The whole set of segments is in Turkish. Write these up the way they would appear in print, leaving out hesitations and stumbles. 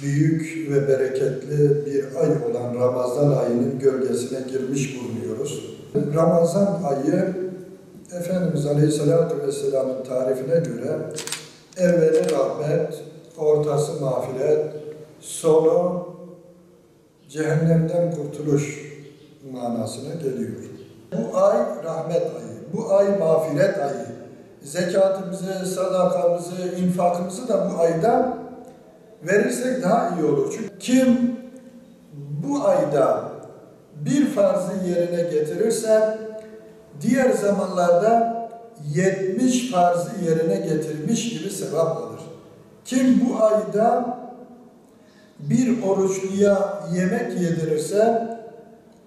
Büyük ve bereketli bir ay olan Ramazan ayının gölgesine girmiş bulunuyoruz. Ramazan ayı, Efendimiz Aleyhisselatü Vesselam'ın tarifine göre evveli rahmet, ortası mağfiret, sonu cehennemden kurtuluş manasına geliyor. Bu ay rahmet ayı, bu ay mağfiret ayı. Zekatımızı, sadakamızı, infakımızı da bu ayda verirsek daha iyi olur. Çünkü kim bu ayda bir farzı yerine getirirse diğer zamanlarda 70 farzı yerine getirmiş gibi sevap alır. Kim bu ayda bir oruçluya yemek yedirirse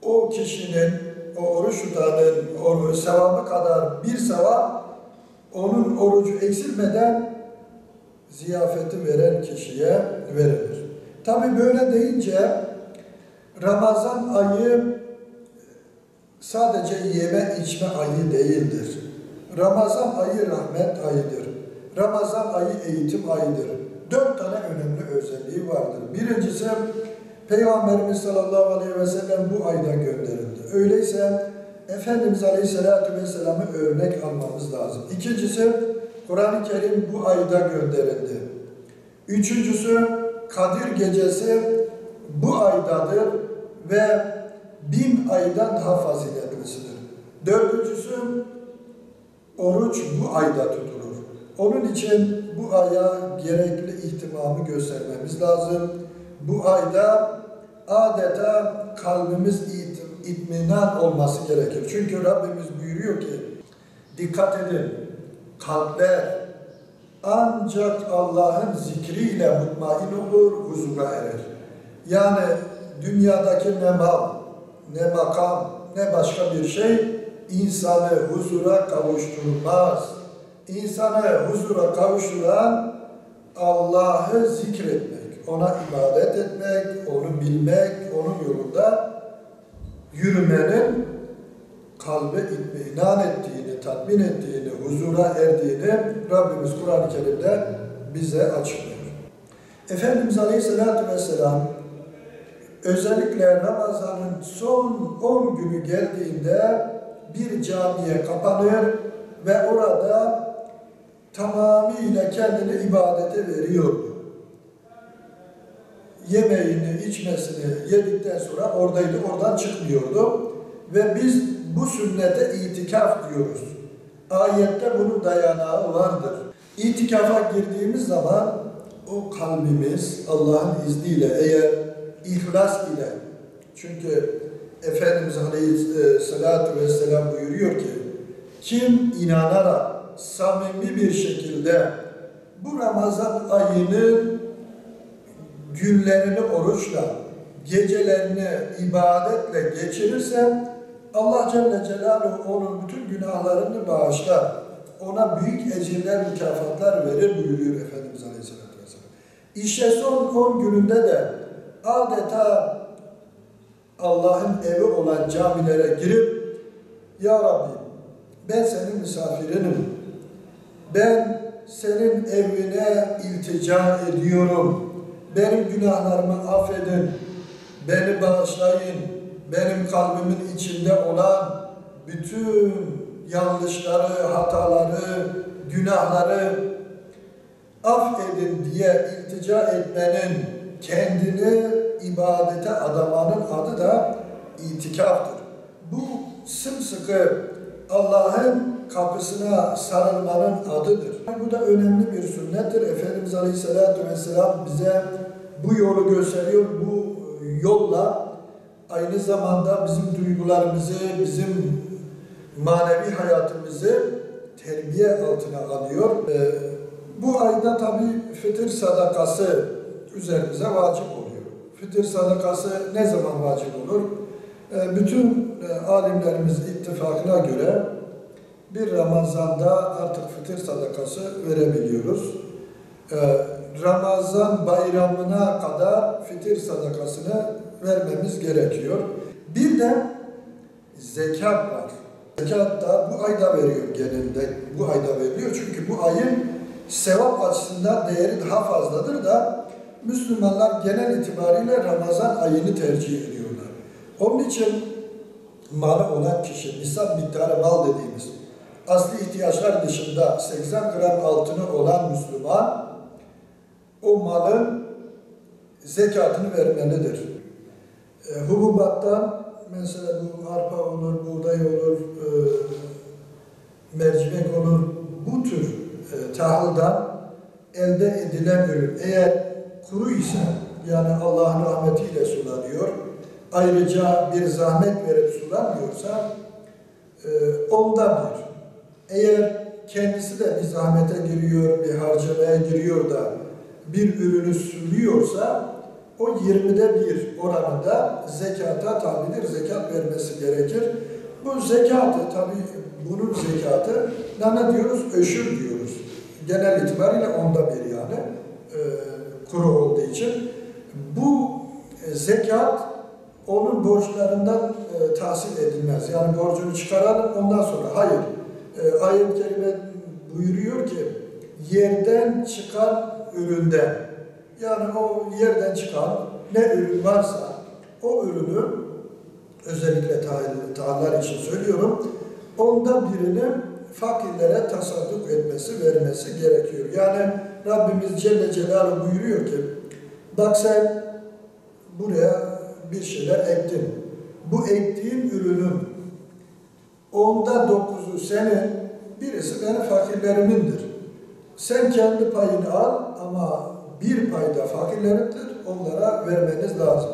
o kişinin, o oruç tutanın sevabı kadar bir sevap onun orucu eksilmeden ziyafeti veren kişiye verilir. Tabi böyle deyince Ramazan ayı sadece yeme içme ayı değildir. Ramazan ayı rahmet ayıdır. Ramazan ayı eğitim ayıdır. 4 tane önemli özelliği vardır. Birincisi, Peygamberimiz sallallahu aleyhi ve sellem bu ayda gönderildi. Öyleyse Efendimiz Aleyhisselatü Vesselam'ı örnek almamız lazım. İkincisi, Kur'an-ı Kerim bu ayda gönderildi. Üçüncüsü, Kadir Gecesi bu aydadır ve 1000 aydan daha faziletlisidir. Dördüncüsü, oruç bu ayda tutulur. Onun için bu aya gerekli ihtimamı göstermemiz lazım. Bu ayda adeta kalbimiz itminan olması gerekir. Çünkü Rabbimiz buyuruyor ki, dikkat edin, kalpler ancak Allah'ın zikriyle mutmain olur, huzura erer. Yani dünyadaki ne mal, ne makam, ne başka bir şey insanı huzura kavuşturmaz. İnsanı huzura kavuşturan Allah'ı zikretmek, ona ibadet etmek, onu bilmek, onun yolunda yürümenin kalbe itminan ettiğini, tatmin ettiğini, huzura erdiğini Rabbimiz Kur'an-ı Kerim'de bize açıklıyor. Efendimiz Aleyhisselatü Vesselam özellikle Ramazan'ın son 10 günü geldiğinde bir camiye kapanır ve orada tamamıyla kendini ibadete veriyordu. Yemeğini, içmesini yedikten sonra oradaydı, oradan çıkmıyordu. Ve biz bu sünnete itikaf diyoruz. Ayette bunun dayanağı vardır. İtikafa girdiğimiz zaman o kalbimiz Allah'ın izniyle, eğer ihlas ile, çünkü Efendimiz Aleyhisselatü Vesselam buyuruyor ki, kim inanarak samimi bir şekilde bu Ramazan ayının günlerini oruçla, gecelerini ibadetle geçirirse Allah Celle Celaluhu onun bütün günahlarını bağışlar. Ona büyük ecirler, mükafatlar verir buyuruyor Efendimiz Aleyhisselatü Vesselam. İşte son 10 gününde de adeta Allah'ın evi olan camilere girip, Ya Rabbi, ben senin misafirinim. Ben senin evine iltica ediyorum. Benim günahlarımı affedin. Beni bağışlayın. Benim kalbimin içinde olan bütün yanlışları, hataları, günahları affedin diye iltica etmenin, kendini ibadete adamanın adı da itikaftır. Bu sımsıkı Allah'ın kapısına sarılmanın adıdır. Bu da önemli bir sünnettir. Efendimiz Aleyhisselatü Vesselam bize bu yolu gösteriyor. Bu yolla aynı zamanda bizim duygularımızı, bizim manevi hayatımızı terbiye altına alıyor. Bu ayda tabii fıtır sadakası üzerimize vacip oluyor. Fıtır sadakası ne zaman vacip olur? Bütün alimlerimiz ittifakına göre bir Ramazan'da artık fıtır sadakası verebiliyoruz. Ramazan bayramına kadar fıtır sadakasını vermemiz gerekiyor. Bir de zekat var. Zekat da bu ayda veriyor genelde. Bu ayda veriliyor çünkü bu ayın sevap açısından değeri daha fazladır da Müslümanlar genel itibariyle Ramazan ayını tercih ediyorlar. Onun için malı olan kişi, nisap miktarı mal dediğimiz asli ihtiyaçlar dışında 80 gram altını olan Müslüman o malın zekatını vermelidir. Hububattan mesela bu arpa olur, buğday olur, mercimek olur, bu tür tahıldan elde edilen ürün eğer kuru ise yani Allah'ın rahmetiyle sulanıyor, ayrıca bir zahmet verip sulanmıyorsa onda bir. Eğer kendisi de bir zahmete giriyor, bir harcamaya giriyor da bir ürünü suluyorsa o 20'de 1 oranında zekata tabidir, zekat vermesi gerekir. Bu zekatı tabi bunun zekatı ne diyoruz? Öşür diyoruz. Genel itibariyle onda bir yani kuru olduğu için. Bu zekat onun borçlarından tahsil edilmez. Yani borcunu çıkaralım ondan sonra. Hayır. Ayet-i Kerime buyuruyor ki yerden çıkan üründen yani o yerden çıkan ne ürün varsa o ürünü özellikle tahıllar için söylüyorum onda birini fakirlere tasadduk etmesi, vermesi gerekiyor. Yani Rabbimiz Celle Celaluhu buyuruyor ki bak sen buraya bir şeyler ektin. Bu ektiğin ürünün onda 9'u senin, birisi benim fakirlerimindir. Sen kendi payını al ama bir payda fakirlerindir, onlara vermeniz lazım.